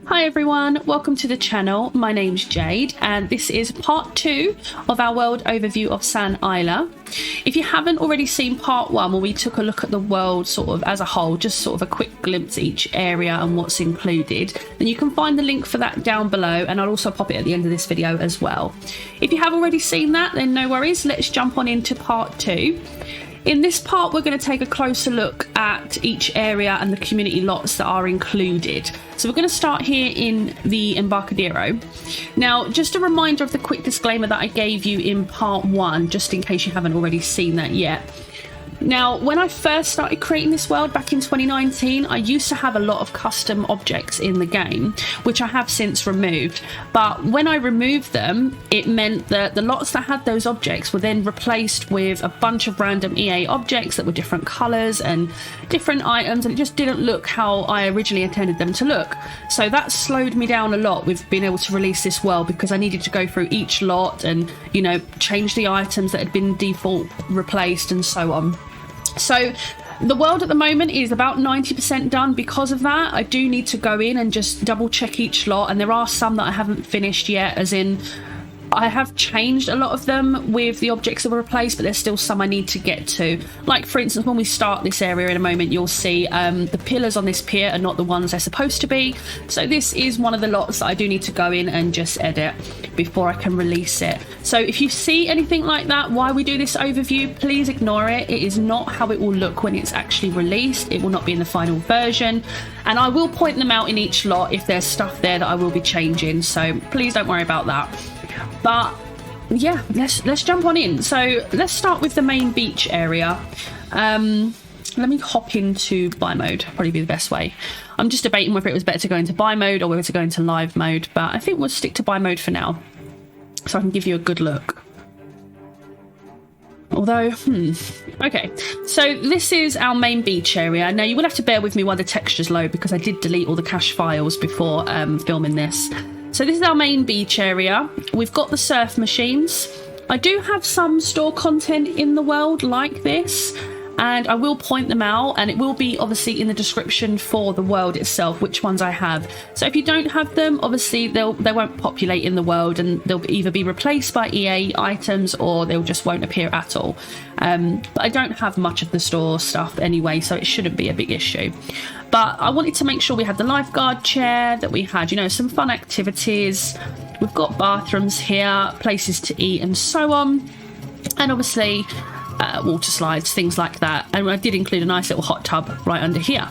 Hi everyone, welcome to the channel. My name's Jade and this is part 2 of our world overview of San Isla. If you haven't already seen part 1 where we took a look at the world sort of as a whole, just sort of a quick glimpse at each area and what's included, then you can find the link for that down below and I'll also pop it at the end of this video as well. If you have already seen that, then no worries, let's jump on into part 2. In this part, we're going to take a closer look at each area and the community lots that are included. So we're going to start here in the Embarcadero. Now, just a reminder of the quick disclaimer that I gave you in part 1, just in case you haven't already seen that yet. Now, when I first started creating this world back in 2019, I used to have a lot of custom objects in the game, which I have since removed. But when I removed them, it meant that the lots that had those objects were then replaced with a bunch of random EA objects that were different colours and different items, and it just didn't look how I originally intended them to look. So that slowed me down a lot with being able to release this world, because I needed to go through each lot and, you know, change the items that had been default replaced and so on. So the world at the moment is about 90% done. Because of that, I do need to go in and just double check each lot, and there are some that I haven't finished yet, as in I have changed a lot of them with the objects that were replaced, but there's still some I need to get to. Like, for instance, when we start this area in a moment, you'll see the pillars on this pier are not the ones they're supposed to be. So this is one of the lots that I do need to go in and just edit before I can release it. So if you see anything like that while we do this overview, please ignore it. It is not how it will look when it's actually released. It will not be in the final version. And I will point them out in each lot if there's stuff there that I will be changing. So please don't worry about that. But yeah, let's jump on in. So let's start with the main beach area. Let me hop into buy mode, probably be the best way. I'm just debating whether it was better to go into buy mode or whether to go into live mode, but I think we'll stick to buy mode for now, so I can give you a good look. Although, okay, so this is our main beach area. Now, you will have to bear with me while the textures load, because I did delete all the cache files before filming this. So this is our main beach area. We've got the surf machines. I do have some store content in the world like this, and I will point them out, and it will be obviously in the description for the world itself which ones I have. So if you don't have them, obviously they won't populate in the world, and they'll either be replaced by EA items or they just won't appear at all. But I don't have much of the store stuff anyway, so it shouldn't be a big issue. But I wanted to make sure we had the lifeguard chair, that we had, you know, some fun activities. We've got bathrooms here, places to eat and so on, and obviously water slides, things like that. And I did include a nice little hot tub right under here.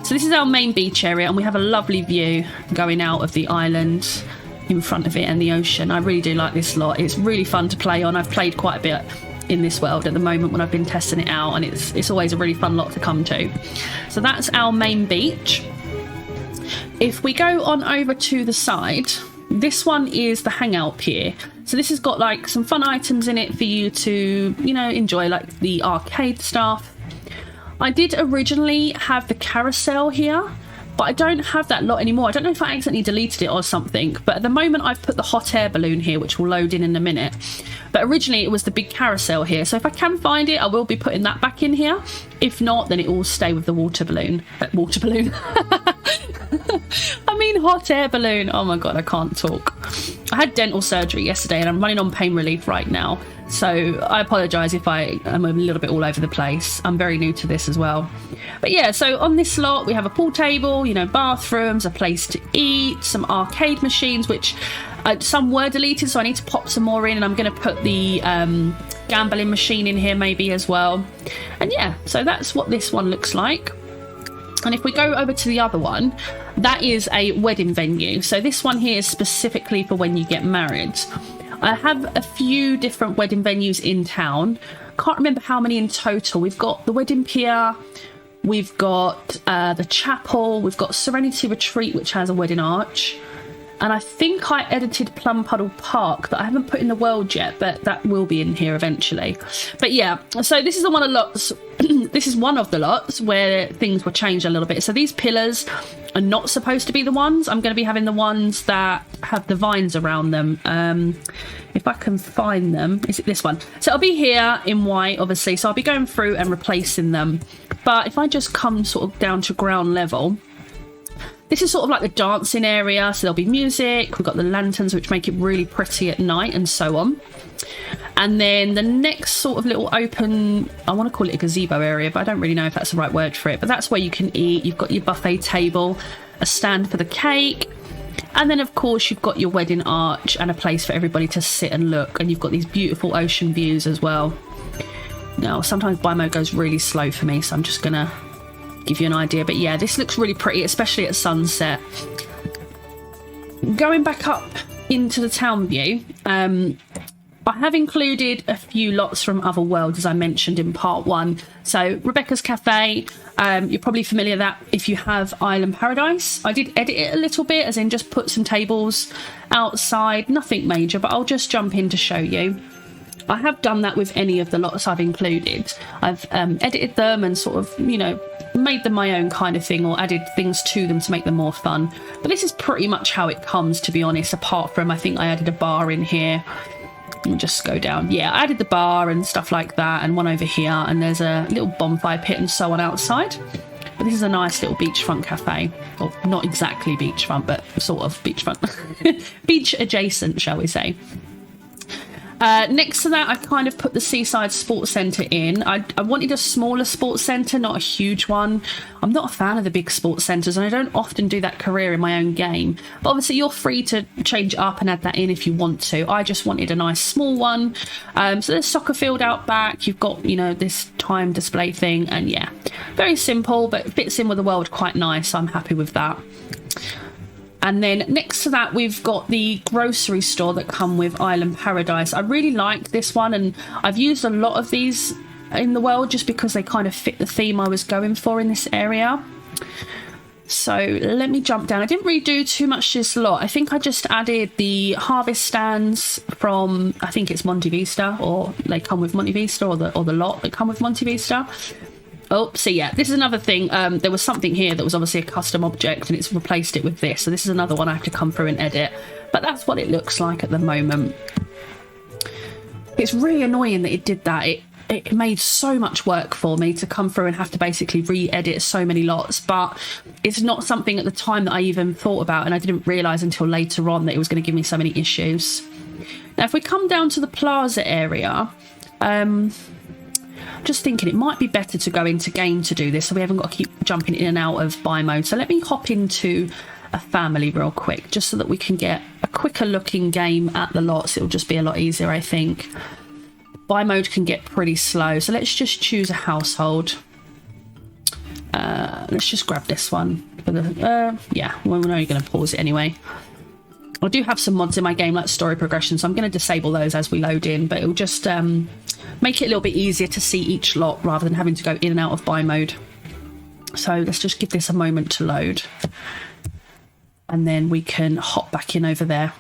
So this is our main beach area, and we have a lovely view going out of the island in front of it and the ocean. I really do like this lot. It's really fun to play on. I've played quite a bit in this world at the moment when I've been testing it out, and it's always a really fun lot to come to. So that's our main beach. If we go on over to the side, this one is the hangout pier. So this has got like some fun items in it for you to, you know, enjoy, like the arcade stuff. I did originally have the carousel here, but I don't have that lot anymore. I don't know if I accidentally deleted it or something, but at the moment I've put the hot air balloon here, which will load in a minute. But originally it was the big carousel here, so if I can find it, I will be putting that back in here. If not, then it will stay with the water balloon. I mean hot air balloon. Oh my god, I can't talk. I had dental surgery yesterday and I'm running on pain relief right now, so I apologise if I am a little bit all over the place. I'm very new to this as well. But yeah, so on this slot we have a pool table, you know, bathrooms, a place to eat, some arcade machines, which some were deleted, so I need to pop some more in, and I'm going to put the gambling machine in here maybe as well. And yeah, so that's what this one looks like. And if we go over to the other one, that is a wedding venue. So this one here is specifically for when you get married. I have a few different wedding venues in town. Can't remember how many in total. We've got the wedding pier, we've got the chapel, we've got Serenity Retreat, which has a wedding arch. And I think I edited Plum Puddle Park that I haven't put in the world yet, but that will be in here eventually. But yeah, so this is the one of lots. This is one of the lots where things were changed a little bit. So these pillars are not supposed to be the ones. I'm going to be having the ones that have the vines around them. If I can find them, is it this one? So it'll be here in white, obviously. So I'll be going through and replacing them. But if I just come sort of down to ground level, This is sort of like the dancing area, so there'll be music. We've got the lanterns, which make it really pretty at night, and so on. And then the next sort of little open, I want to call it a gazebo area, but I don't really know if that's the right word for it. But that's where you can eat. You've got your buffet table, a stand for the cake, and then of course you've got your wedding arch and a place for everybody to sit and look. And you've got these beautiful ocean views as well. Now, sometimes buy mode goes really slow for me, so I'm just gonna give you an idea. But yeah, this looks really pretty, especially at sunset. Going back up into the town view, I have included a few lots from other worlds, as I mentioned in part 1. So Rebecca's Cafe, you're probably familiar with that if you have Island Paradise. I did edit it a little bit, as in just put some tables outside, nothing major, but I'll just jump in to show you. I have done that with any of the lots I've included. I've edited them and sort of, you know, made them my own kind of thing, or added things to them to make them more fun. But this is pretty much how it comes, to be honest, apart from I think I added a bar in here. Let me just go down. Yeah, I added the bar and stuff like that, and one over here, and there's a little bonfire pit and so on outside. But this is a nice little beachfront cafe. Well, not exactly beachfront, but sort of beachfront. Beach adjacent, shall we say. Next to that, I kind of put the Seaside Sports Centre in. I wanted a smaller sports centre, not a huge one. I'm not a fan of the big sports centres, and I don't often do that career in my own game. But obviously, you're free to change it up and add that in if you want to. I just wanted a nice small one. So there's soccer field out back. You've got, you know, this time display thing. And yeah, very simple, but it fits in with the world quite nice. So I'm happy with that. And then next to that, we've got the grocery store that come with Island Paradise. I really like this one, and I've used a lot of these in the world just because they kind of fit the theme I was going for in this area. So let me jump down. I didn't really do too much this lot. I think I just added the harvest stands from, I think it's Monte Vista, or they come with Monte Vista, or the lot that come with Monte Vista. Oh, so yeah, this is another thing. There was something here that was obviously a custom object, and it's replaced it with this. So this is another one I have to come through and edit. But that's what it looks like at the moment. It's really annoying that it did that. It made so much work for me to come through and have to basically re-edit so many lots. But it's not something at the time that I even thought about, and I didn't realise until later on that it was going to give me so many issues. Now, if we come down to the plaza area... just thinking it might be better to go into game to do this, so we haven't got to keep jumping in and out of buy mode. So let me hop into a family real quick, just so that we can get a quicker looking game at the lots. It'll just be a lot easier, I think. Buy mode can get pretty slow, so let's just choose a household. Let's just grab this one for the yeah, well, we're only going to pause it anyway. I do have some mods in my game like story progression, so I'm going to disable those as we load in, but it'll just make it a little bit easier to see each lot rather than having to go in and out of buy mode. So let's just give this a moment to load, and then we can hop back in over there.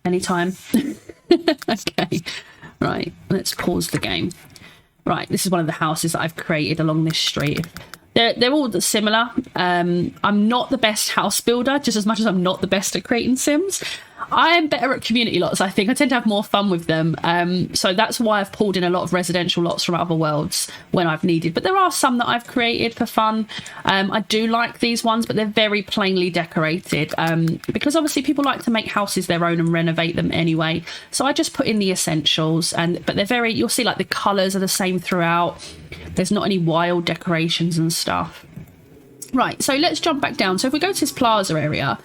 Anytime. Okay, right, let's pause the game. Right, this is one of the houses that I've created along this street. They're all similar. I'm not the best house builder, just as much as I'm not the best at creating Sims. I am better at community lots, I think. I tend to have more fun with them. So that's why I've pulled in a lot of residential lots from other worlds when I've needed. But there are some that I've created for fun. I do like these ones, but they're very plainly decorated. Because obviously people like to make houses their own and renovate them anyway. So I just put in the essentials. But they're very, you'll see like the colours are the same throughout. There's not any wild decorations and stuff. Right, so let's jump back down. So if we go to this plaza area,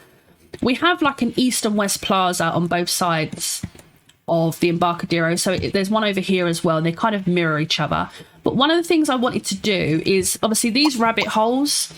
we have like an east and west plaza on both sides of the Embarcadero. So there's one over here as well. And they kind of mirror each other. But one of the things I wanted to do is obviously these rabbit holes,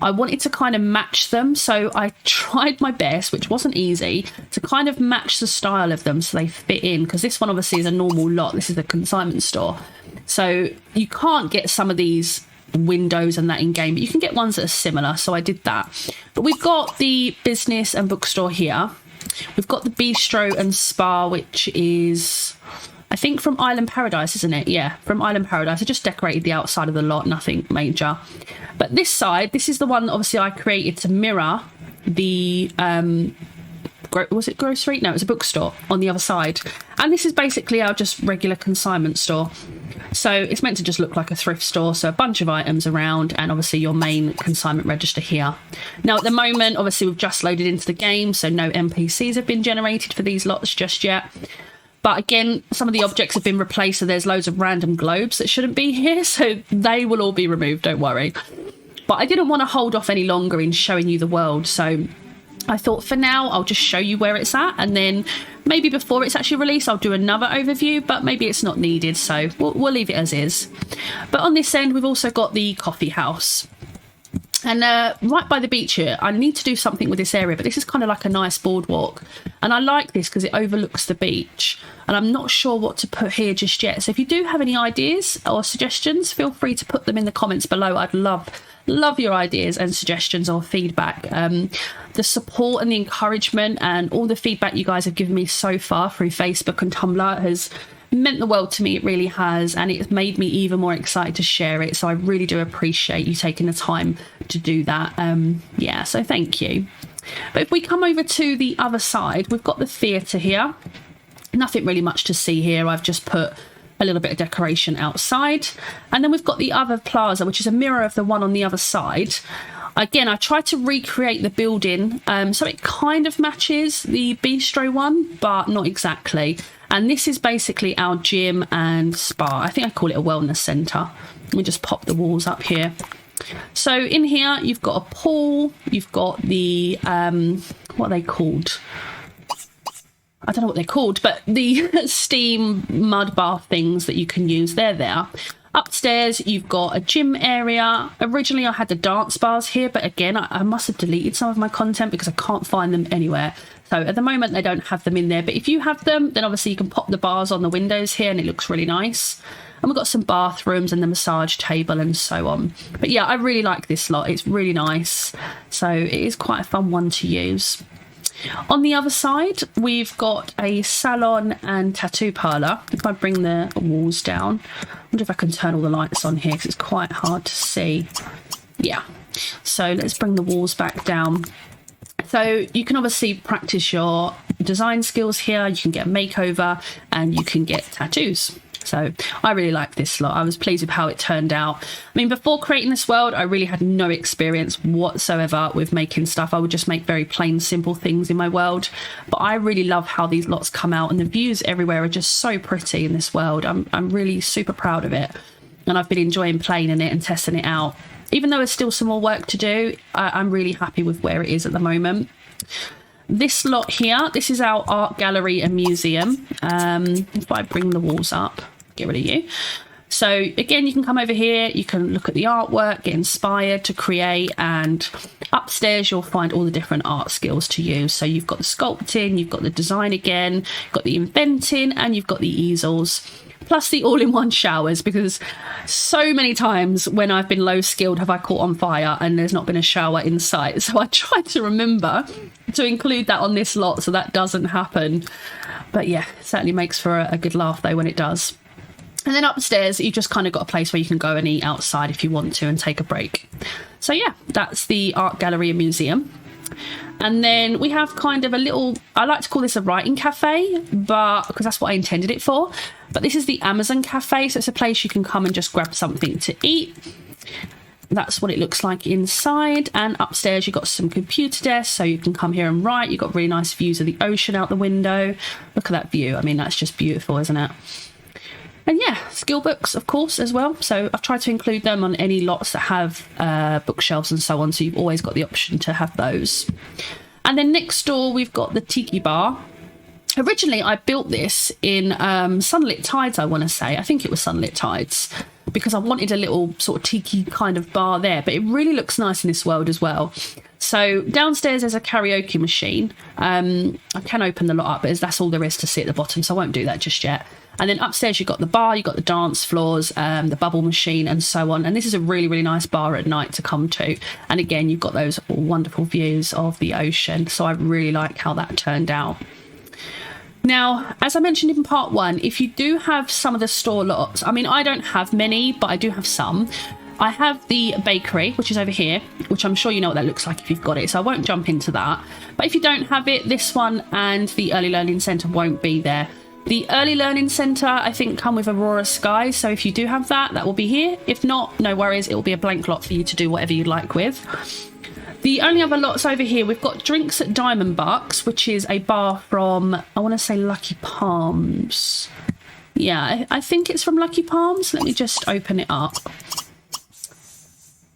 I wanted to kind of match them. So I tried my best, which wasn't easy, to kind of match the style of them so they fit in. Because this one obviously is a normal lot. This is a consignment store. So you can't get some of these windows and that in game, but you can get ones that are similar, so I did that. But we've got the business and bookstore here. We've got the bistro and spa, which is I think from Island Paradise, isn't it? Yeah, from Island Paradise. I just decorated the outside of the lot, nothing major. But this side, this is the one that obviously I created to mirror the was it grocery? No, it was a bookstore on the other side. And this is basically our just regular consignment store. So it's meant to just look like a thrift store. So a bunch of items around, and obviously your main consignment register here. Now at the moment, obviously we've just loaded into the game, so no NPCs have been generated for these lots just yet. But again, some of the objects have been replaced, so there's loads of random globes that shouldn't be here, so they will all be removed, don't worry. But I didn't want to hold off any longer in showing you the world, so I thought for now I'll just show you where it's at, and then maybe before it's actually released I'll do another overview, but maybe it's not needed, so we'll leave it as is. But on this end we've also got the coffee house. And right by the beach here, I need to do something with this area, but this is kind of like a nice boardwalk. And I like this because it overlooks the beach. And I'm not sure what to put here just yet. So if you do have any ideas or suggestions, feel free to put them in the comments below. I'd love your ideas and suggestions or feedback. The support and the encouragement and all the feedback you guys have given me so far through Facebook and Tumblr has meant the world to me. It really has, and it's made me even more excited to share it, so I really do appreciate you taking the time to do that. Yeah, so thank you. But if we come over to the other side, we've got the theatre here. Nothing really much to see here. I've just put a little bit of decoration outside, and then we've got the other plaza, which is a mirror of the one on the other side. Again, I tried to recreate the building so it kind of matches the bistro one, but not exactly. And this is basically our gym and spa. I think I call it a wellness centre. Let me just pop the walls up here. So in here, you've got a pool. You've got the, what are they called? I don't know what they're called, but the steam mud bath things that you can use, they're there. Upstairs, you've got a gym area. Originally, I had the dance bars here, but again, I must have deleted some of my content because I can't find them anywhere. So at the moment, they don't have them in there. But if you have them, then obviously you can pop the bars on the windows here and it looks really nice. And we've got some bathrooms and the massage table and so on. But yeah, I really like this lot. It's really nice. So it is quite a fun one to use. On the other side, we've got a salon and tattoo parlour. If I bring the walls down, I wonder if I can turn all the lights on here because it's quite hard to see. Yeah, so let's bring the walls back down. So you can obviously practice your design skills here. You can get a makeover and you can get tattoos. So I really like this lot. I was pleased with how it turned out. I mean, before creating this world, I really had no experience whatsoever with making stuff. I would just make very plain, simple things in my world. But I really love how these lots come out, and the views everywhere are just so pretty in this world. I'm really super proud of it. And I've been enjoying playing in it and testing it out. Even though there's still some more work to do, I'm really happy with where it is at the moment. This lot here, this is our art gallery and museum. If I bring the walls up, get rid of you. So again, you can come over here, you can look at the artwork, get inspired to create, and upstairs you'll find all the different art skills to use. So you've got the sculpting, you've got the design again, you've got the inventing, and you've got the easels. Plus the all-in-one showers, because so many times when I've been low skilled have I caught on fire and there's not been a shower in sight. So I tried to remember to include that on this lot so that doesn't happen. But yeah, it certainly makes for a good laugh though when it does. And then upstairs, you've just kind of got a place where you can go and eat outside if you want to and take a break. So yeah, that's the art gallery and museum. And then we have kind of a little, I like to call this a writing cafe, but because that's what I intended it for. But this is the Amazon cafe. So it's a place you can come and just grab something to eat. That's what it looks like inside. And upstairs, you've got some computer desks, so you can come here and write. You've got really nice views of the ocean out the window. Look at that view. I mean, that's just beautiful, isn't it? And yeah, skill books, of course, as well. So I've tried to include them on any lots that have bookshelves and so on. So you've always got the option to have those. And then next door, we've got the Tiki Bar. Originally, I built this in Sunlit Tides, I want to say. I think it was Sunlit Tides, because I wanted a little sort of tiki kind of bar there. But it really looks nice in this world as well. So downstairs, there's a karaoke machine. I can open the lot up, but that's all there is to see at the bottom. So I won't do that just yet. And then upstairs, you've got the bar, you've got the dance floors, the bubble machine and so on. And this is a really, really nice bar at night to come to. And again, you've got those wonderful views of the ocean. So I really like how that turned out. Now, as I mentioned in part one, if you do have some of the store lots, I mean, I don't have many, but I do have some. I have the bakery, which is over here, which I'm sure you know what that looks like if you've got it, so I won't jump into that. But if you don't have it, this one and the Early Learning Centre won't be there. The Early Learning Centre, I think, come with Aurora Sky, so if you do have that, that will be here. If not, no worries, it will be a blank lot for you to do whatever you'd like with. The only other lots over here, we've got Drinks at Diamond Bucks, which is a bar from, I want to say Lucky Palms. Yeah, I think it's from Lucky Palms. Let me just open it up.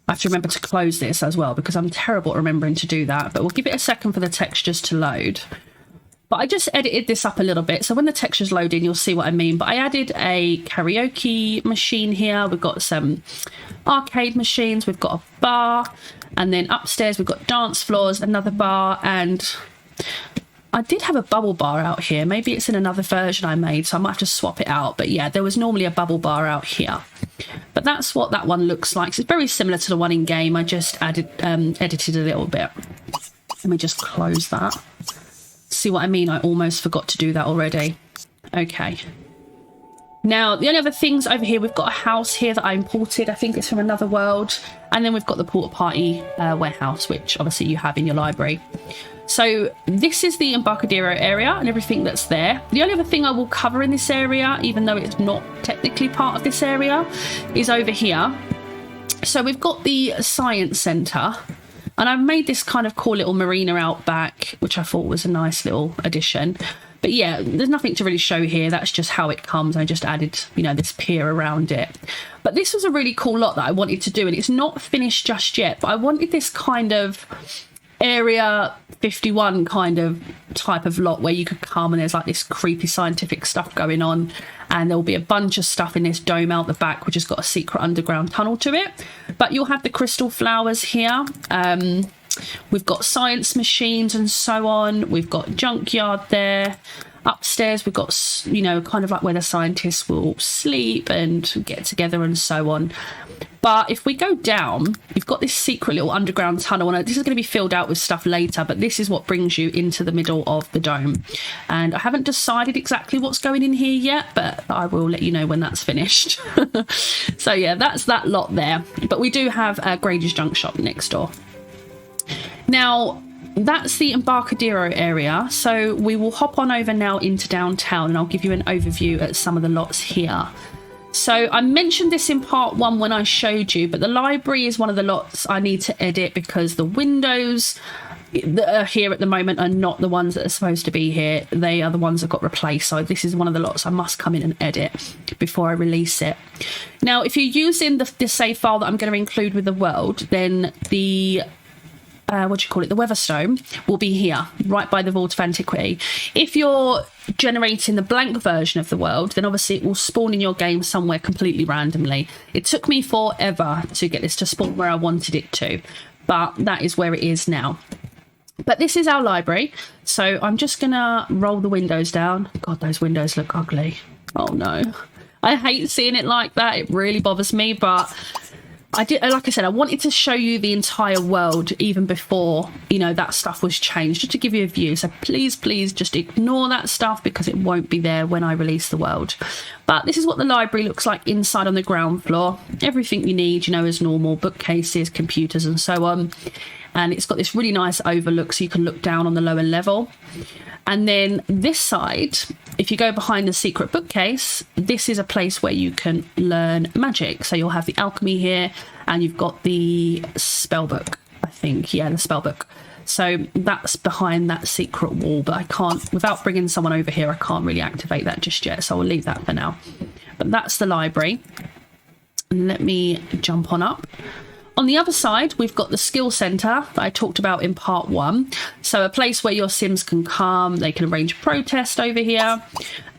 I have to remember to close this as well because I'm terrible at remembering to do that. But we'll give it a second for the textures to load. But I just edited this up a little bit. So when the textures load in, you'll see what I mean. But I added a karaoke machine here. We've got some arcade machines. We've got a bar. And then upstairs, we've got dance floors, another bar. And I did have a bubble bar out here. Maybe it's in another version I made, so I might have to swap it out. But yeah, there was normally a bubble bar out here. But that's what that one looks like. So it's very similar to the one in game. I just edited a little bit. Let me just close that. See what I mean? I almost forgot to do that already. Okay. Now, the only other things over here, we've got a house here that I imported. I think it's from another world. And then we've got the Porta Party warehouse, which obviously you have in your library. So this is the Embarcadero area and everything that's there. The only other thing I will cover in this area, even though it's not technically part of this area, is over here. So we've got the Science Centre. And I've made this kind of cool little marina out back, which I thought was a nice little addition. But yeah, there's nothing to really show here. That's just how it comes. I just added, you know, this pier around it. But this was a really cool lot that I wanted to do. And it's not finished just yet. But I wanted this kind of Area 51 kind of type of lot where you could come and there's like this creepy scientific stuff going on. And there'll be a bunch of stuff in this dome out the back, which has got a secret underground tunnel to it. But you'll have the crystal flowers here. We've got science machines and so on. We've got junkyard there. Upstairs, we've got, you know, kind of like where the scientists will sleep and get together and so on. But if we go down, you've got this secret little underground tunnel. And this is going to be filled out with stuff later, but this is what brings you into the middle of the dome. And I haven't decided exactly what's going in here yet, but I will let you know when that's finished. So yeah, that's that lot there. But we do have a Grader's Junk Shop next door. Now, that's the Embarcadero area. So we will hop on over now into downtown and I'll give you an overview at some of the lots here. So I mentioned this in part one when I showed you, but the library is one of the lots I need to edit because the windows that are here at the moment are not the ones that are supposed to be here. They are the ones that got replaced. So this is one of the lots I must come in and edit before I release it. Now, if you're using the save file that I'm going to include with the world, then the the Weatherstone will be here, right by the Vault of Antiquity. If you're generating the blank version of the world, then obviously it will spawn in your game somewhere completely randomly. It took me forever to get this to spawn where I wanted it to, but that is where it is now. But this is our library, so I'm just gonna roll the windows down. God, those windows look ugly. Oh no, I hate seeing it like that. It really bothers me, but I did, like I said, I wanted to show you the entire world even before, you know, that stuff was changed, just to give you a view. So please just ignore that stuff because it won't be there when I release the world. But this is what the library looks like inside on the ground floor. Everything you need, you know, as normal, bookcases, computers and so on. And it's got this really nice overlook so you can look down on the lower level. And then this side, if you go behind the secret bookcase, this is a place where you can learn magic. So you'll have the alchemy here and you've got the spell book, I think. Yeah, the spell book. So that's behind that secret wall, but I can't, without bringing someone over here, I can't really activate that just yet. So I'll leave that for now. But that's the library. And let me jump on up. On the other side, we've got the skill centre that I talked about in part one. So a place where your Sims can come, they can arrange a protest over here.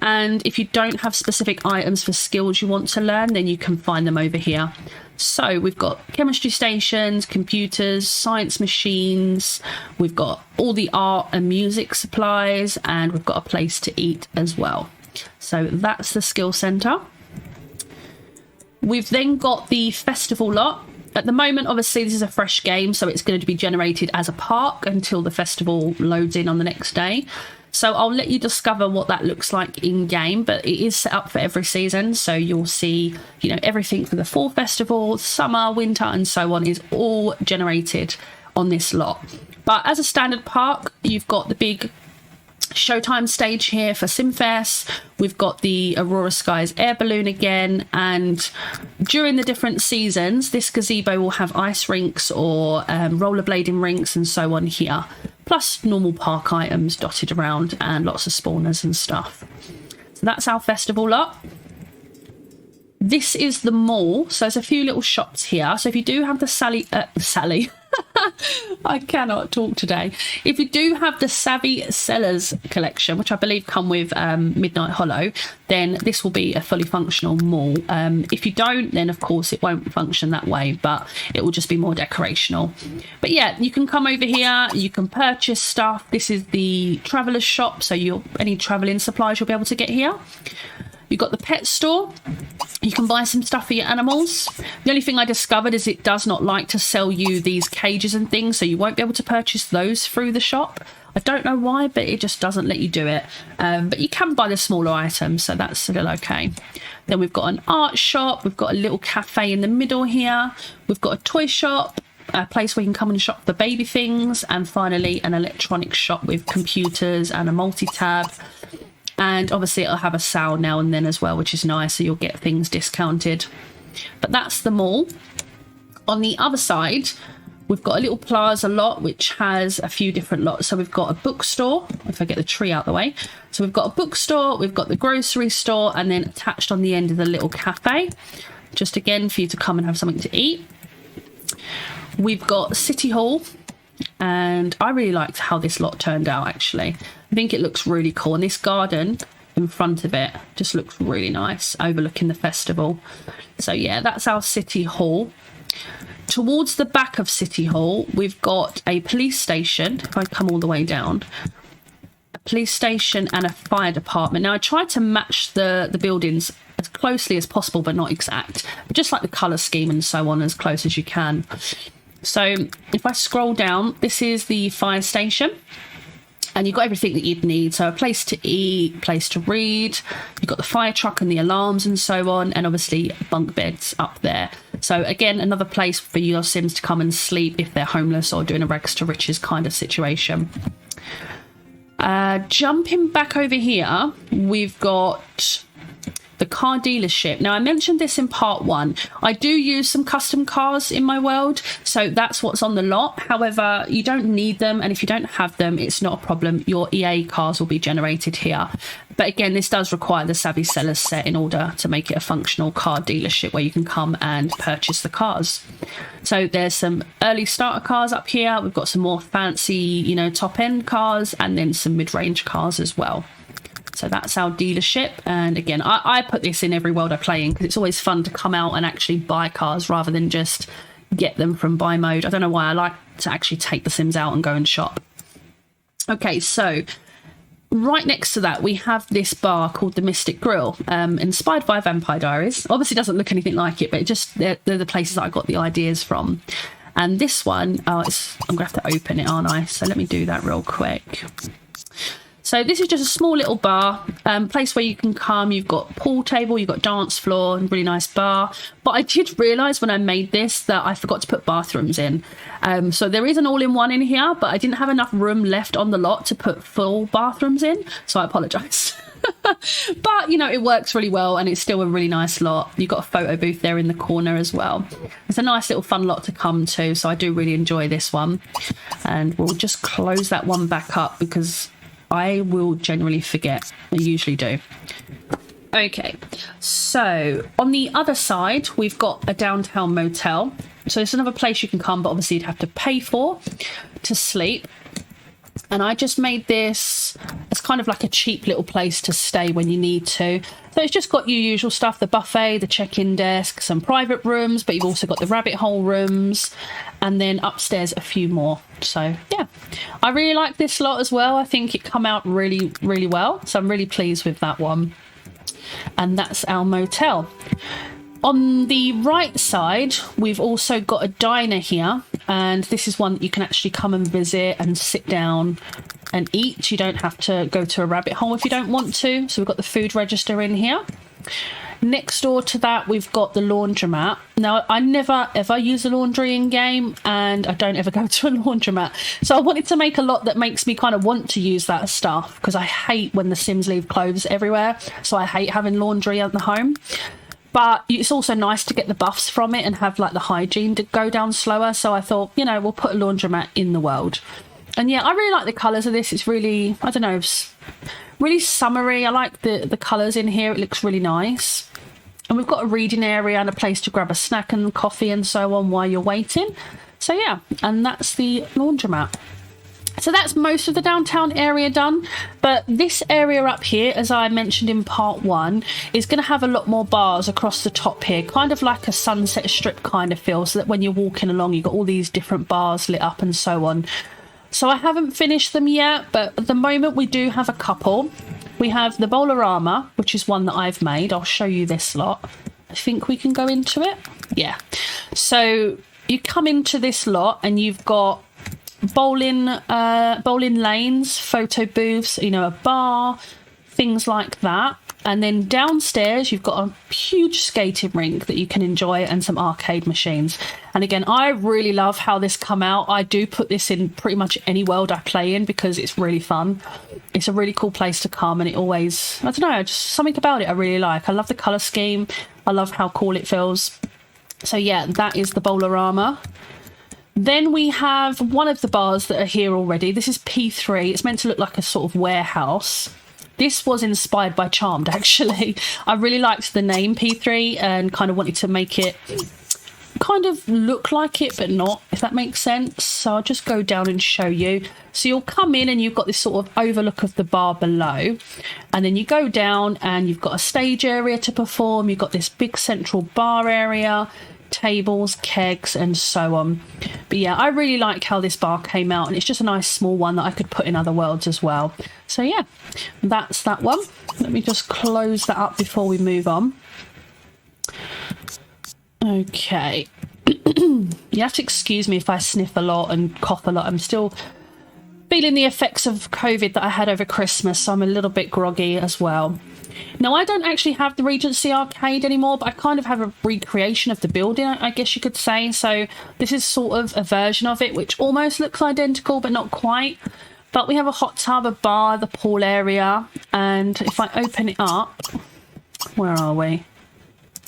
And if you don't have specific items for skills you want to learn, then you can find them over here. So we've got chemistry stations, computers, science machines. We've got all the art and music supplies, and we've got a place to eat as well. So that's the skill centre. We've then got the festival lot. At the moment, obviously, this is a fresh game, so it's going to be generated as a park until the festival loads in on the next day. So I'll let you discover what that looks like in game, but it is set up for every season. So you'll see, you know, everything for the fall festival, summer, winter, and so on is all generated on this lot. But as a standard park, you've got the big Showtime stage here for Simfest. We've got the Aurora Skies air balloon again, and during the different seasons this gazebo will have ice rinks or rollerblading rinks and so on here, plus normal park items dotted around and lots of spawners and stuff. So that's our festival lot. This is the mall, so there's a few little shops here. So if you do have the Sally I cannot talk today. If you do have the Savvy Sellers collection, which I believe come with Midnight Hollow, then this will be a fully functional mall. If you don't, then of course it won't function that way, but it will just be more decorational. But yeah, you can come over here, you can purchase stuff. This is the traveller's shop, so any travelling supplies you'll be able to get here. You've got the pet store. You can buy some stuff for your animals. The only thing I discovered is it does not like to sell you these cages and things, so you won't be able to purchase those through the shop. I don't know why, but it just doesn't let you do it. But you can buy the smaller items, so that's still okay. Then we've got an art shop. We've got a little cafe in the middle here. We've got a toy shop, a place where you can come and shop for baby things, and finally an electronics shop with computers and a multi-tab. And obviously it'll have a sale now and then as well, which is nice, so you'll get things discounted. But that's the mall. On the other side, we've got a little plaza lot which has a few different lots. So we've got a bookstore, if I get the tree out the way. So we've got a bookstore, we've got the grocery store, and then attached on the end of the little cafe, just again for you to come and have something to eat. We've got City Hall, and I really liked how this lot turned out actually. I think it looks really cool, and this garden in front of it just looks really nice, overlooking the festival. So yeah, that's our City Hall. Towards the back of City Hall, we've got a police station. If I come all the way down, a police station and a fire department. Now I tried to match the buildings as closely as possible, but not exact, but just like the colour scheme and so on, as close as you can. So if I scroll down, this is the fire station. And you've got everything that you'd need. So a place to eat, place to read. You've got the fire truck and the alarms and so on. And obviously bunk beds up there. So again, another place for your Sims to come and sleep if they're homeless or doing a rags to riches kind of situation. Jumping back over here, we've got the car dealership. Now I mentioned this in part 1. I do use some custom cars in my world, so that's what's on the lot. However, you don't need them, and if you don't have them, it's not a problem. Your EA cars will be generated here. But again, this does require the Savvy Sellers set in order to make it a functional car dealership where you can come and purchase the cars. So there's some early starter cars up here. We've got some more fancy, you know, top end cars, and then some mid-range cars as well. So that's our dealership. And again, I put this in every world I play in because it's always fun to come out and actually buy cars rather than just get them from buy mode. I don't know why I like to actually take the Sims out and go and shop. Okay, so right next to that, we have this bar called the Mystic Grill, inspired by Vampire Diaries. Obviously doesn't look anything like it, but it just they're the places that I got the ideas from. And this one, I'm going to have to open it, aren't I? So let me do that real quick. So this is just a small little bar, place where you can come. You've got pool table, you've got dance floor, and really nice bar. But I did realise when I made this that I forgot to put bathrooms in. So there is an all-in-one in here, but I didn't have enough room left on the lot to put full bathrooms in. So I apologise. But, you know, it works really well, and it's still a really nice lot. You've got a photo booth there in the corner as well. It's a nice little fun lot to come to, so I do really enjoy this one. And we'll just close that one back up because I will generally forget. I usually do. Okay, so on the other side, we've got a downtown motel. So it's another place you can come, but obviously you'd have to pay for to sleep. And I just made this as kind of like a cheap little place to stay when you need to. So it's just got your usual stuff, the buffet, the check-in desk, some private rooms, but you've also got the rabbit hole rooms, and then upstairs a few more. So yeah, I really like this lot as well. I think it come out really, really well. So I'm really pleased with that one. And that's our motel. On the right side, we've also got a diner here, and this is one that you can actually come and visit and sit down and eat. You don't have to go to a rabbit hole if you don't want to. So we've got the food register in here. Next door to that, we've got the laundromat. Now, I never ever use a laundry in game, and I don't ever go to a laundromat. So I wanted to make a lot that makes me kind of want to use that stuff, because I hate when the Sims leave clothes everywhere. So I hate having laundry at the home. But it's also nice to get the buffs from it and have like the hygiene to go down slower. So I thought, you know, we'll put a laundromat in the world. And yeah, I really like the colours of this. It's really, I don't know, really summery. I like the colours in here. It looks really nice. And we've got a reading area and a place to grab a snack and coffee and so on while you're waiting. So yeah, and that's the laundromat. So that's most of the downtown area done. But this area up here, as I mentioned in part 1, is going to have a lot more bars across the top here. Kind of like a Sunset Strip kind of feel, so that when you're walking along, you've got all these different bars lit up and so on. So I haven't finished them yet, but at the moment we do have a couple. We have the Bowlerama, which is one that I've made. I'll show you this lot. I think we can go into it. Yeah. So you come into this lot and you've got bowling lanes, photo booths, you know, a bar, things like that. And then downstairs, you've got a huge skating rink that you can enjoy and some arcade machines. And again, I really love how this come out. I do put this in pretty much any world I play in because it's really fun. It's a really cool place to come, and it always, I don't know, just something about it I really like. I love the colour scheme. I love how cool it feels. So yeah, that is the Bowlerama. Then we have one of the bars that are here already. This is P3. It's meant to look like a sort of warehouse. This was inspired by Charmed, actually. I really liked the name P3 and kind of wanted to make it kind of look like it, but not, if that makes sense. So I'll just go down and show you. So you'll come in and you've got this sort of overlook of the bar below. And then you go down and you've got a stage area to perform. You've got this big central bar area, tables, kegs, and so on. But yeah, I really like how this bar came out, and it's just a nice small one that I could put in other worlds as well. So yeah, that's that one. Let me just close that up before we move on. Okay. You have to excuse me if I sniff a lot and cough a lot. I'm still feeling the effects of COVID that I had over Christmas, so I'm a little bit groggy as well. Now, I don't actually have the Regency Arcade anymore, but I kind of have a recreation of the building, I guess you could say. So this is sort of a version of it, which almost looks identical, but not quite. But we have a hot tub, a bar, the pool area. And if I open it up, where are we?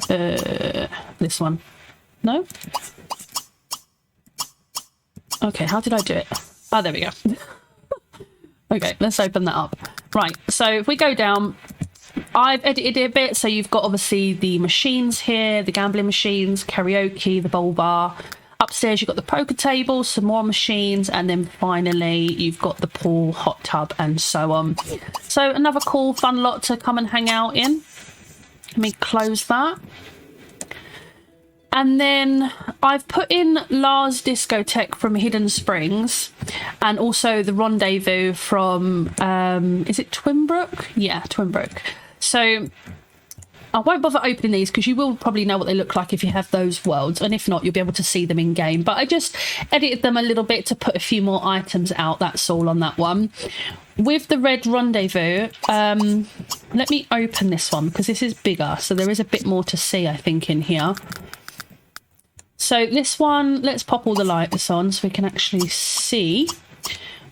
This one. No? Okay, how did I do it? Oh, there we go. Okay, let's open that up. Right, so if we go down, I've edited it a bit, so you've got obviously the machines here, the gambling machines, karaoke, the bowl bar. Upstairs you've got the poker table, some more machines, and then finally you've got the pool, hot tub, and so on. So another cool, fun lot to come and hang out in. Let me close that. And then I've put in Lars Discotheque from Hidden Springs, and also the Rendezvous from, is it Twinbrook? Yeah, Twinbrook. So I won't bother opening these because you will probably know what they look like if you have those worlds, and if not, you'll be able to see them in game. But I just edited them a little bit to put a few more items out, that's all on that one. With the Red Rendezvous, let me open this one because this is bigger, so there is a bit more to see, I think, in here. So this one, let's pop all the lights on so we can actually see.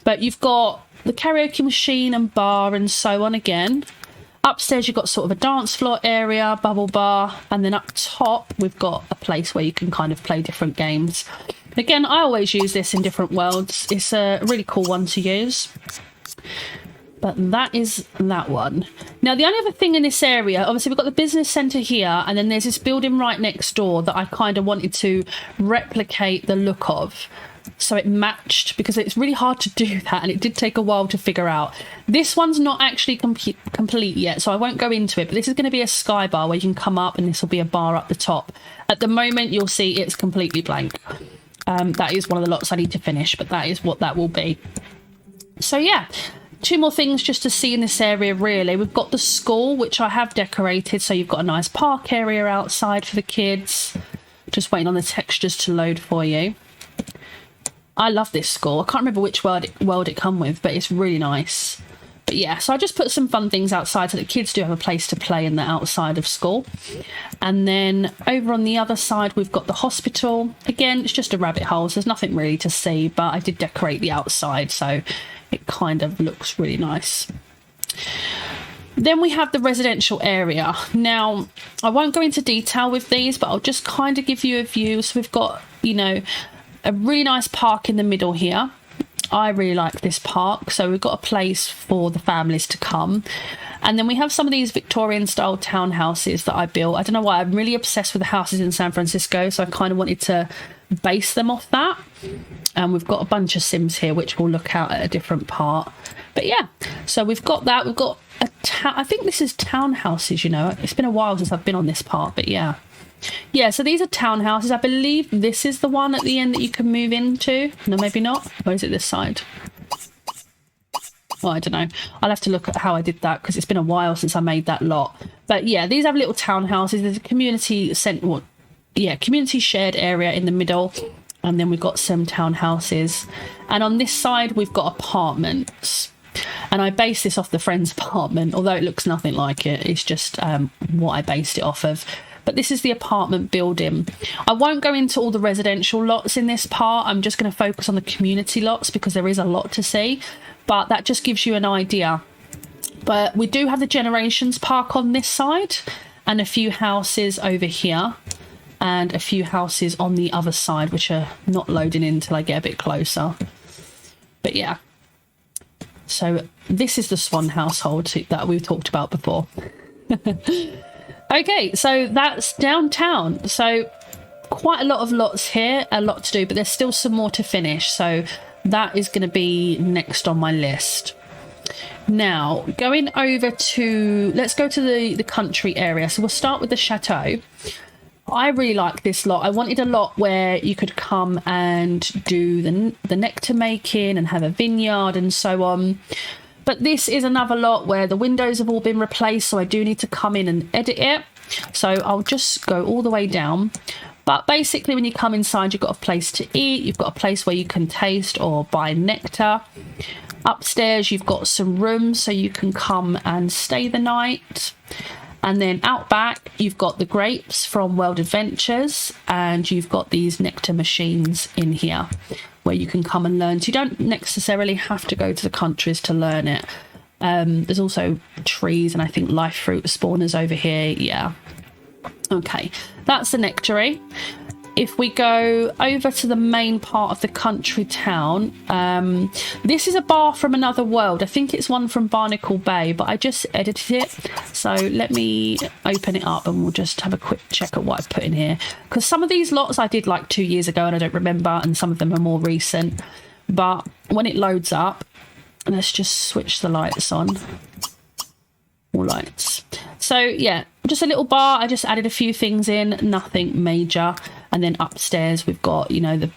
But you've got the karaoke machine and bar and so on again. Upstairs you've got sort of a dance floor area, bubble bar, and then up top we've got a place where you can kind of play different games. Again, I always use this in different worlds. It's a really cool one to use. But that is that one. Now, the only other thing in this area, obviously we've got the business centre here, and then there's this building right next door that I kind of wanted to replicate the look of. So it matched, because it's really hard to do that, and it did take a while to figure out. This one's not actually complete yet, so I won't go into it, but this is going to be a sky bar where you can come up and this will be a bar up the top. At the moment, you'll see it's completely blank. That is one of the lots I need to finish, but that is what that will be. So yeah, two more things just to see in this area, really. We've got the school, which I have decorated, so you've got a nice park area outside for the kids. Just waiting on the textures to load for you. I love this school. I can't remember which world it come with, but it's really nice. But yeah, so I just put some fun things outside so that kids do have a place to play in the outside of school. And then over on the other side, we've got the hospital. Again, it's just a rabbit hole, so there's nothing really to see, but I did decorate the outside, so it kind of looks really nice. Then we have the residential area. Now, I won't go into detail with these, but I'll just kind of give you a view. So we've got, you know, a really nice park in the middle here. I really like this park, so we've got a place for the families to come. And then we have some of these Victorian style townhouses that I built. I don't know why, I'm really obsessed with the houses in San Francisco, so I kind of wanted to base them off that. And we've got a bunch of Sims here which we'll look at a different part. But yeah, so we've got that. We've got I think this is townhouses, you know. It's been a while since I've been on this part, but yeah, so these are townhouses. I believe this is the one at the end that you can move into. No, maybe not. Or is it this side? Well, I don't know. I'll have to look at how I did that because it's been a while since I made that lot. But yeah, these have little townhouses. There's a community community shared area in the middle, and then we've got some townhouses. And on this side, we've got apartments. And I based this off the friend's apartment, although it looks nothing like it. It's just what I based it off of. But this is the apartment building. I won't go into all the residential lots in this part. I'm just going to focus on the community lots because there is a lot to see. But that just gives you an idea. But we do have the Generations Park on this side and a few houses over here and a few houses on the other side, which are not loading in until I get a bit closer. But yeah. So this is the Swan household that we've talked about before. Okay, so that's downtown. So quite a lot of lots here, a lot to do, but there's still some more to finish. So that is going to be next on my list. Now, going over to, let's go to the country area. So we'll start with the chateau. I really like this lot. I wanted a lot where you could come and do the nectar making and have a vineyard and so on. But this is another lot where the windows have all been replaced, so I do need to come in and edit it. So I'll just go all the way down. But basically, when you come inside, you've got a place to eat. You've got a place where you can taste or buy nectar. Upstairs, you've got some rooms so you can come and stay the night. And then out back, you've got the grapes from World Adventures, and you've got these nectar machines in here where you can come and learn. So you don't necessarily have to go to the countries to learn it. There's also trees and I think life fruit spawners over here. Yeah. Okay, that's the nectary. If we go over to the main part of the country town, this is a bar from another world. I think it's one from Barnacle Bay, but I just edited it. So let me open it up and we'll just have a quick check at what I've put in here. Because some of these lots I did like 2 years ago and I don't remember, and some of them are more recent. But when it loads up, let's just switch the lights on. All lights. So yeah, just a little bar. I just added a few things in, nothing major. And then upstairs we've got, you know, the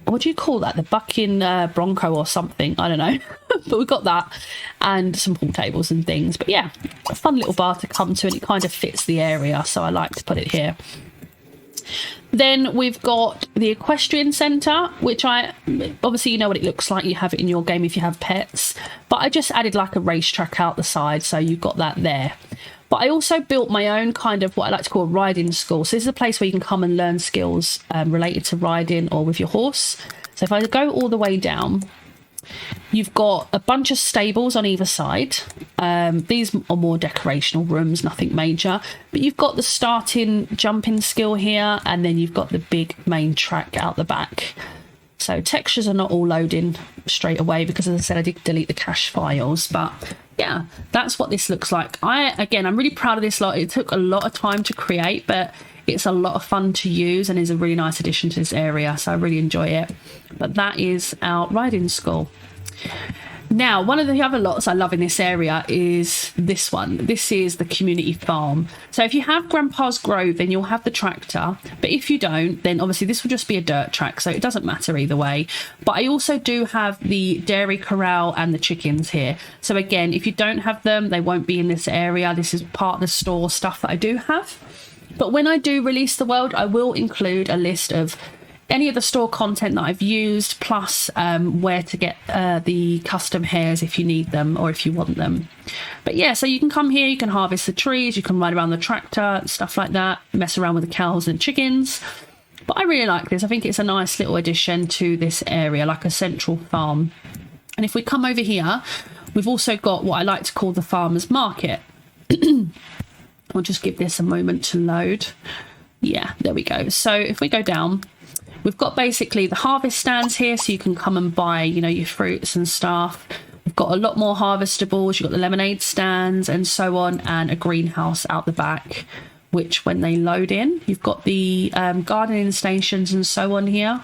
what do you call that? The bucking Bronco or something. I don't know. But we've got that and some pool tables and things. But yeah, a fun little bar to come to, and it kind of fits the area. So I like to put it here. Then we've got the equestrian centre, which obviously you know what it looks like. You have it in your game if you have pets. But I just added like a racetrack out the side, so you've got that there. But I also built my own kind of what I like to call a riding school. So this is a place where you can come and learn skills related to riding or with your horse. So if I go all the way down, you've got a bunch of stables on either side. These are more decorational rooms, nothing major. But you've got the starting jumping skill here, and then you've got the big main track out the back. So textures are not all loading straight away because, as I said, I did delete the cache files. But yeah, that's what this looks like. I'm really proud of this lot. It took a lot of time to create, but it's a lot of fun to use and is a really nice addition to this area. So I really enjoy it. But that is our riding school. Now, one of the other lots I love in this area is this one. This is the community farm. So if you have Grandpa's Grove, then you'll have the tractor. But if you don't, then obviously this will just be a dirt track. So it doesn't matter either way. But I also do have the dairy corral and the chickens here. So again, if you don't have them, they won't be in this area. This is part of the store stuff that I do have. But when I do release the world, I will include a list of any of the store content that I've used, plus where to get the custom hairs if you need them or if you want them. But yeah, so you can come here, you can harvest the trees, you can ride around the tractor, stuff like that, mess around with the cows and chickens. But I really like this. I think it's a nice little addition to this area, like a central farm. And if we come over here, we've also got what I like to call the farmer's market. I'll just give this a moment to load. Yeah, there we go. So if we go down, we've got basically the harvest stands here, so you can come and buy, you know, your fruits and stuff. We've got a lot more harvestables. You've got the lemonade stands and so on, and a greenhouse out the back, which when they load in, you've got the gardening stations and so on here.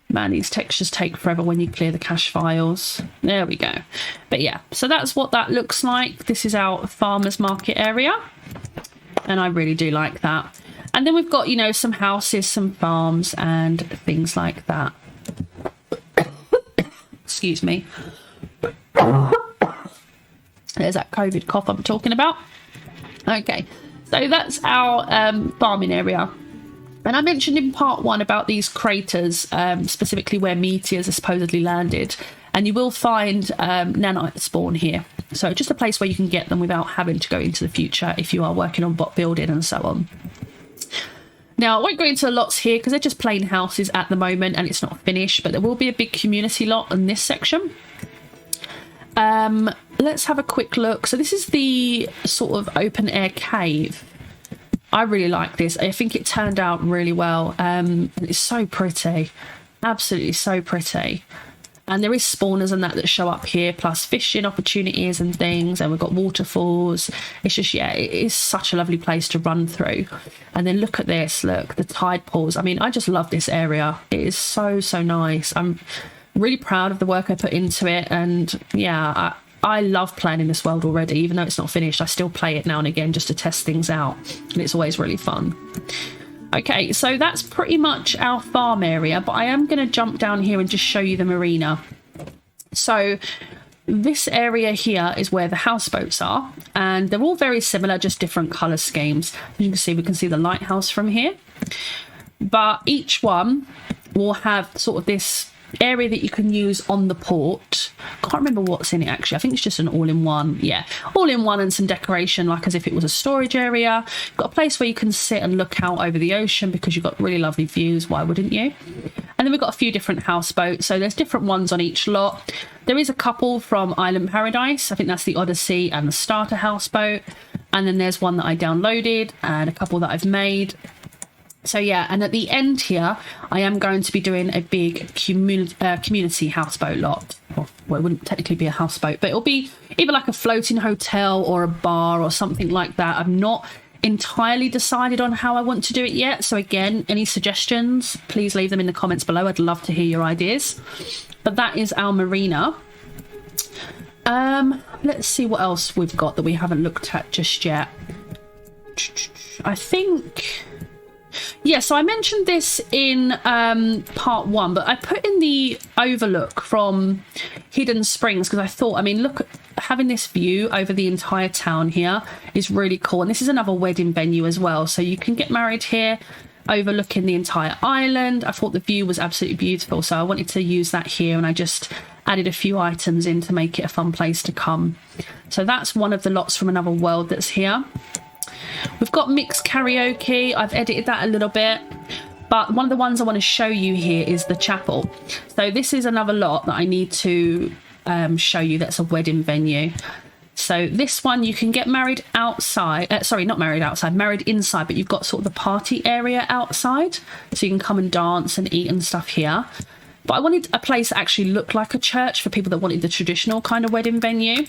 Man, these textures take forever when you clear the cache files. There we go. But yeah, so that's what that looks like. This is our farmer's market area, and I really do like that. And then we've got, you know, some houses, some farms and things like that. Excuse me. There's that COVID cough I'm talking about. Okay, so that's our farming area. And I mentioned in part 1 about these craters, specifically where meteors are supposedly landed. And you will find nanite spawn here. So just a place where you can get them without having to go into the future if you are working on bot building and so on. Now, I won't go into lots here because they're just plain houses at the moment and it's not finished. But there will be a big community lot in this section. Let's have a quick look. So this is the sort of open air cave. I really like this. I think it turned out really well. It's so pretty. Absolutely so pretty. And there is spawners and that show up here, plus fishing opportunities and things. And we've got waterfalls. It's just, yeah, it is such a lovely place to run through. And then look at this. Look, the tide pools. I mean, I just love this area. It is so, so nice. I'm really proud of the work I put into it. And yeah, I love playing in this world already. Even though it's not finished, I still play it now and again just to test things out. And it's always really fun. Okay, so that's pretty much our farm area, but I am going to jump down here and just show you the marina. So this area here is where the houseboats are, and they're all very similar, just different colour schemes. As you can see, we can see the lighthouse from here, but each one will have sort of this area that you can use on the port. Can't remember what's in it actually. I think it's just an all-in-one. Yeah, all-in-one and some decoration, like as if it was a storage area. You've got a place where you can sit and look out over the ocean because you've got really lovely views. Why wouldn't you? And then we've got a few different houseboats. So there's different ones on each lot. There is a couple from Island Paradise. I think that's the Odyssey and the Starter houseboat. And then there's one that I downloaded and a couple that I've made. So yeah, and at the end here, I am going to be doing a big community houseboat lot. Well, it wouldn't technically be a houseboat, but it'll be either like a floating hotel or a bar or something like that. I'm not entirely decided on how I want to do it yet. So again, any suggestions, please leave them in the comments below. I'd love to hear your ideas. But that is our marina. Let's see what else we've got that we haven't looked at just yet. I think... Yeah, so I mentioned this in part 1, but I put in the overlook from Hidden Springs because I thought, I mean, look, having this view over the entire town here is really cool. And this is another wedding venue as well. So you can get married here, overlooking the entire island. I thought the view was absolutely beautiful. So I wanted to use that here, and I just added a few items in to make it a fun place to come. So that's one of the lots from Another World that's here. We've got mixed karaoke. I've edited that a little bit, but one of the ones I want to show you here is the chapel. So this is another lot that I need to show you that's a wedding venue. So this one you can get married outside, sorry, not married outside, married inside, but you've got sort of the party area outside, so you can come and dance and eat and stuff here. But I wanted a place that actually looked like a church for people that wanted the traditional kind of wedding venue.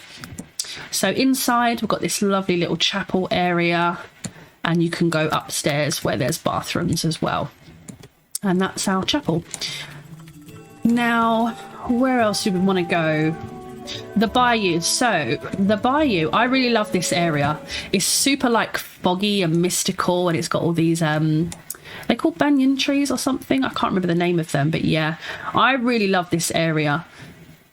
So inside we've got this lovely little chapel area, and you can go upstairs where there's bathrooms as well. And that's our chapel. Now, where else do we want to go? The bayou. So the bayou, I really love this area. It's super like foggy and mystical, and it's got all these they're called banyan trees or something. I can't remember the name of them, but yeah, I really love this area.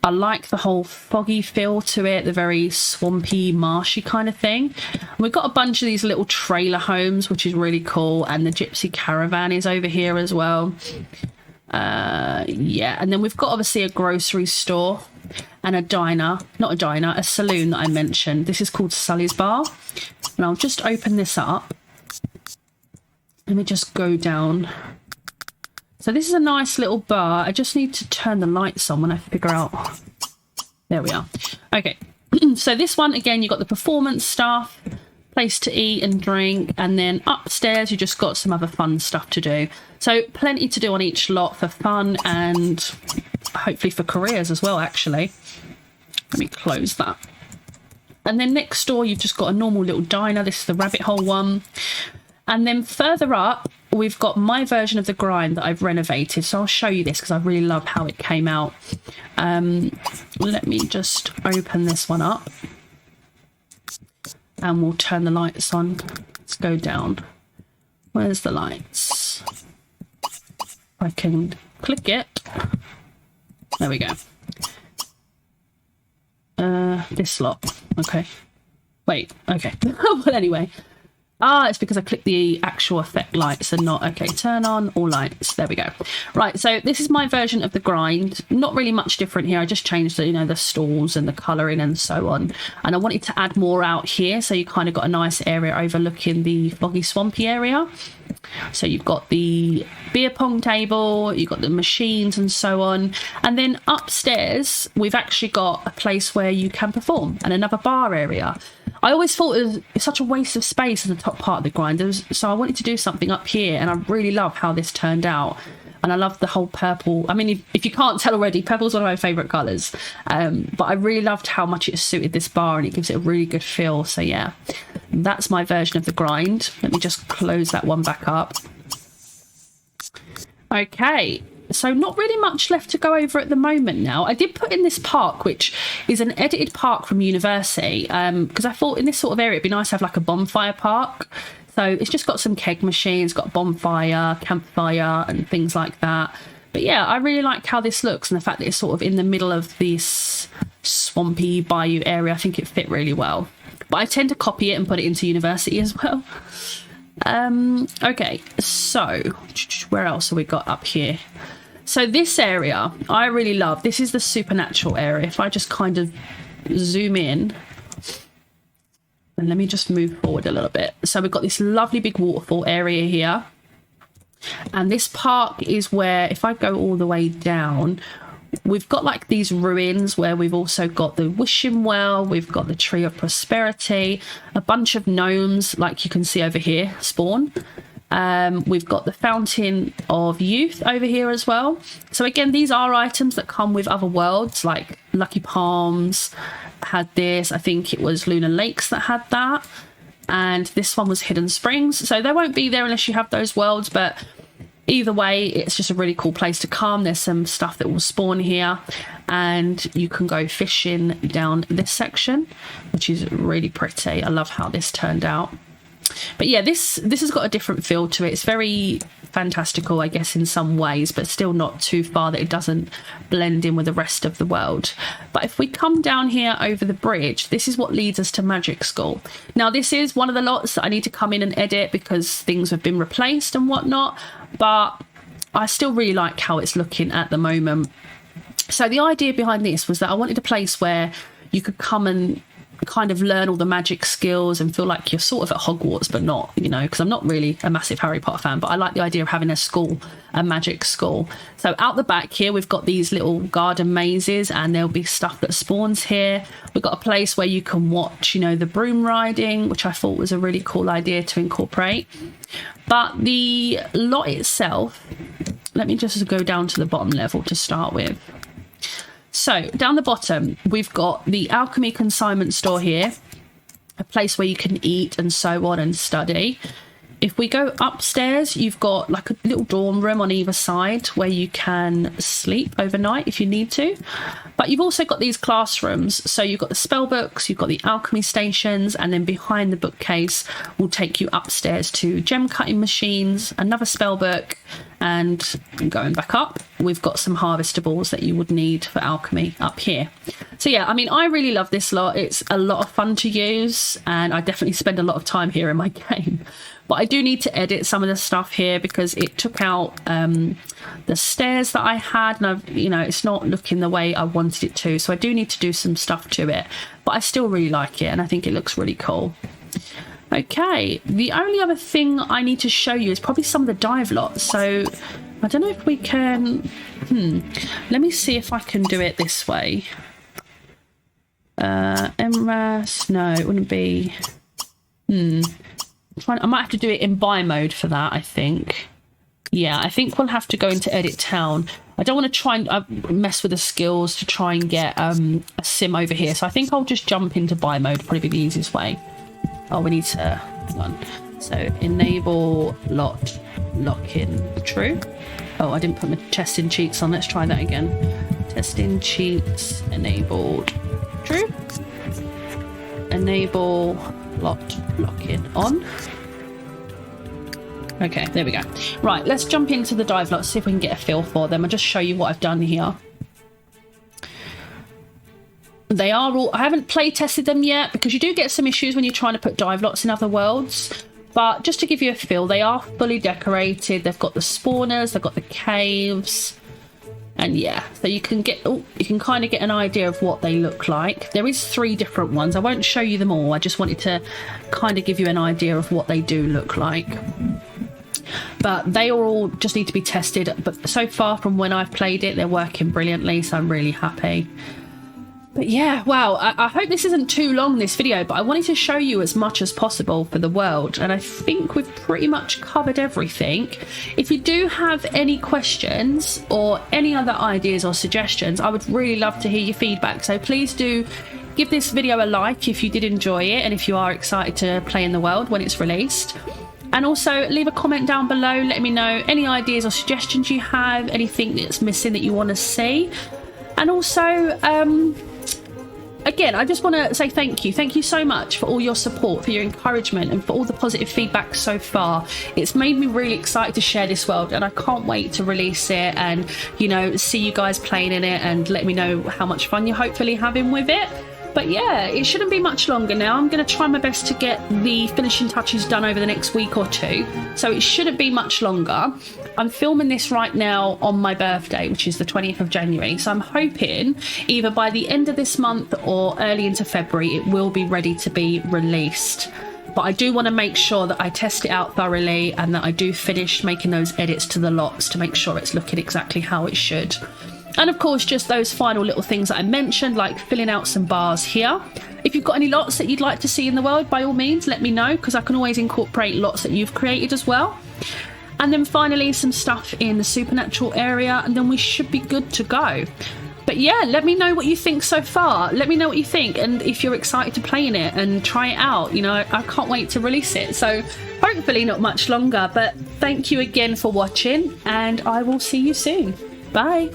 I like the whole foggy feel to it, the very swampy, marshy kind of thing. And we've got a bunch of these little trailer homes, which is really cool. And the gypsy caravan is over here as well. Yeah, and then we've got obviously a grocery store and a diner, not a diner, a saloon that I mentioned. This is called Sully's Bar. And I'll just open this up. Let me just go down. So this is a nice little bar. I just need to turn the lights on when I figure out. There we are. Okay. So this one, again, you've got the performance stuff, place to eat and drink. And then upstairs, you just got some other fun stuff to do. So plenty to do on each lot for fun and hopefully for careers as well, actually. Let me close that. And then next door, you've just got a normal little diner. This is the rabbit hole one. And then further up, we've got my version of the grind that I've renovated. So I'll show you this because I really love how it came out. Let me just open this one up. And we'll turn the lights on. Let's go down. Where's the lights? I can click it. There we go. This lot. Okay. Wait. Okay. Well, anyway. It's because I clicked the actual effect lights and not... Okay, turn on all lights. There we go. Right, so this is my version of the grind. Not really much different here. I just changed the, the stalls and the colouring and so on. And I wanted to add more out here, so you kind of got a nice area overlooking the foggy, swampy area. So you've got the beer pong table, you've got the machines and so on. And then upstairs, we've actually got a place where you can perform and another bar area. I always thought it was such a waste of space in the top part of the grind. So I wanted to do something up here, and I really love how this turned out. And I love the whole purple. I mean, if you can't tell already, purple's one of my favourite colours. But I really loved how much it suited this bar, and it gives it a really good feel. So yeah, that's my version of the grind. Let me just close that one back up. Okay. So not really much left to go over at the moment now. I did put in this park, which is an edited park from university, because I thought in this sort of area it'd be nice to have like a bonfire park. So it's just got some keg machines, got bonfire, campfire and things like that. But yeah, I really like how this looks, and the fact that it's sort of in the middle of this swampy bayou area. I think it fit really well. But I tend to copy it and put it into university as well. Okay, so where else have we got up here? So this area I really love. This is the supernatural area. If I just kind of zoom in, and let me just move forward a little bit. So we've got this lovely big waterfall area here, and this park is where, if I go all the way down, we've got like these ruins where we've also got the wishing well, we've got the tree of prosperity, a bunch of gnomes like you can see over here spawn. We've got the fountain of youth over here as well. So again, these are items that come with other worlds, like Lucky Palms had this. I think it was Lunar Lakes that had that, and this one was Hidden Springs. So they won't be there unless you have those worlds, but either way, it's just a really cool place to come. There's some stuff that will spawn here, and you can go fishing down this section, which is really pretty. I love how this turned out. But yeah, this has got a different feel to it. It's very fantastical, I guess, in some ways, but still not too far that it doesn't blend in with the rest of the world. But if we come down here over the bridge, this is what leads us to Magic School. Now, this is one of the lots that I need to come in and edit because things have been replaced and whatnot, but I still really like how it's looking at the moment. So the idea behind this was that I wanted a place where you could come and kind of learn all the magic skills and feel like you're sort of at Hogwarts, but not, because I'm not really a massive Harry Potter fan, but I like the idea of having a magic school. So out the back here, we've got these little garden mazes, and there'll be stuff that spawns here. We've got a place where you can watch, the broom riding, which I thought was a really cool idea to incorporate. But the lot itself, let me just go down to the bottom level to start with. So down the bottom, we've got the alchemy consignment store here, a place where you can eat and so on and study. If we go upstairs, you've got like a little dorm room on either side where you can sleep overnight if you need to. But you've also got these classrooms. So you've got the spell books, you've got the alchemy stations, and then behind the bookcase will take you upstairs to gem cutting machines, another spell book, and going back up, we've got some harvestables that you would need for alchemy up here. So yeah, I mean, I really love this lot. It's a lot of fun to use, and I definitely spend a lot of time here in my game. But I do need to edit some of the stuff here because it took out the stairs that I had, and it's not looking the way I wanted it to. So I do need to do some stuff to it, but I still really like it, and I think it looks really cool. Okay, the only other thing I need to show you is probably some of the dive lots. So I don't know if we can... Let me see if I can do it this way. MRAS, no, it wouldn't be... I might have to do it in buy mode for that, I think. Yeah, I think we'll have to go into edit town. I don't want to try and mess with the skills to try and get a sim over here. So I think I'll just jump into buy mode, probably be the easiest way. Oh, we need to, hang on. So enable lock-in, true. Oh, I didn't put my testing cheats on. Let's try that again. Testing cheats enabled, true. Enable lock-in on. Okay, there we go. Right, let's jump into the dive lots, see if we can get a feel for them. I'll just show you what I've done here. They are all... I haven't play tested them yet because you do get some issues when you're trying to put dive lots in other worlds. But just to give you a feel, they are fully decorated. They've got the spawners, they've got the caves. And yeah, so you can get... you can kind of get an idea of what they look like. There is 3 different ones. I won't show you them all. I just wanted to kind of give you an idea of what they do look like. But they all just need to be tested. But so far from when I've played it, they're working brilliantly. So I'm really happy. But yeah, wow, I hope this isn't too long, this video, but I wanted to show you as much as possible for the world, and I think we've pretty much covered everything. If you do have any questions or any other ideas or suggestions, I would really love to hear your feedback. So please do give this video a like if you did enjoy it and if you are excited to play in the world when it's released. And also leave a comment down below, let me know any ideas or suggestions you have, anything that's missing that you want to see. And also, again, I just want to say thank you. Thank you so much for all your support, for your encouragement, and for all the positive feedback so far. It's made me really excited to share this world, and I can't wait to release it and, see you guys playing in it and let me know how much fun you're hopefully having with it. But yeah, it shouldn't be much longer now. I'm going to try my best to get the finishing touches done over the next week or 2. So it shouldn't be much longer. I'm filming this right now on my birthday, which is the 20th of January. So I'm hoping either by the end of this month or early into February, it will be ready to be released. But I do want to make sure that I test it out thoroughly and that I do finish making those edits to the lots to make sure it's looking exactly how it should. And of course, just those final little things that I mentioned, like filling out some bars here. If you've got any lots that you'd like to see in the world, by all means, let me know, because I can always incorporate lots that you've created as well. And then finally, some stuff in the supernatural area, and then we should be good to go. But yeah, let me know what you think so far. Let me know what you think, and if you're excited to play in it and try it out. I can't wait to release it. So hopefully not much longer, but thank you again for watching, and I will see you soon. Bye.